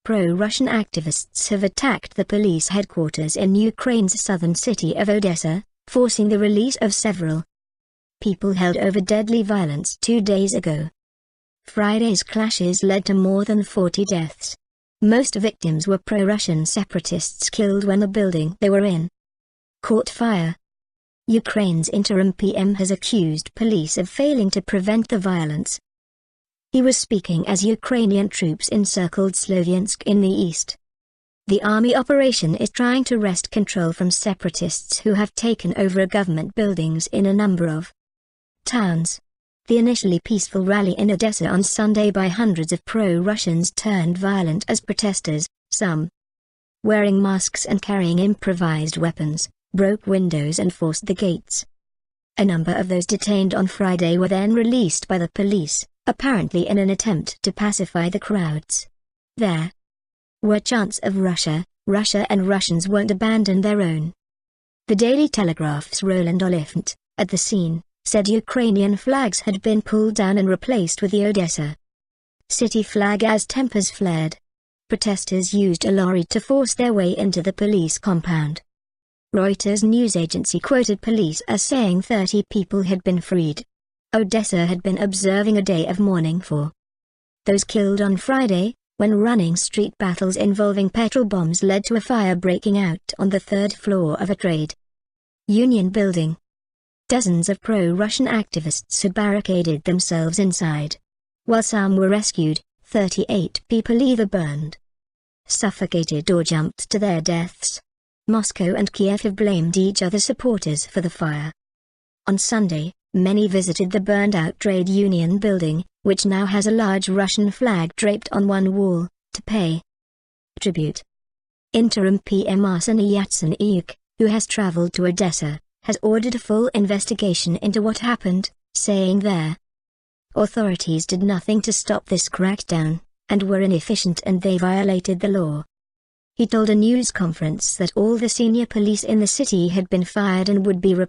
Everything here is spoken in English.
pro-Russian activists have attacked the police headquarters in Ukraine's southern city of Odessa, forcing the release of several people held over deadly violence 2 days ago. Friday's clashes led to more than 40 deaths. Most victims were pro-Russian separatists killed when the building they were in caught fire. Ukraine's interim PM has accused police of failing to prevent the violence. He was speaking as Ukrainian troops encircled Sloviansk in the east. The army operation is trying to wrest control from separatists who have taken over government buildings in a number of towns. The initially peaceful rally in Odessa on Sunday by hundreds of pro-Russians turned violent as protesters, some wearing masks and carrying improvised weapons, broke windows and forced the gates. A number of those detained on Friday were then released by the police, apparently in an attempt to pacify the crowds. There were chants of Russia, Russia and Russians won't abandon their own. The Daily Telegraph's Roland Oliphant, at the scene, said Ukrainian flags had been pulled down and replaced with the Odessa city flag as tempers flared. Protesters used a lorry to force their way into the police compound. Reuters news agency quoted police as saying 30 people had been freed. Odessa had been observing a day of mourning for those killed on Friday, when running street battles involving petrol bombs led to a fire breaking out on the 3rd floor of a trade union building. Dozens of pro-Russian activists had barricaded themselves inside. While some were rescued, 38 people either burned, suffocated or jumped to their deaths. Moscow and Kiev have blamed each other's supporters for the fire. On Sunday, many visited the burned-out trade union building, which now has a large Russian flag draped on one wall, to pay tribute. Interim PM Arseny Yatsenyuk, who has traveled to Odessa, has ordered a full investigation into what happened, saying their authorities did nothing to stop this crackdown, and were inefficient and they violated the law. He told a news conference that all the senior police in the city had been fired and would be replaced.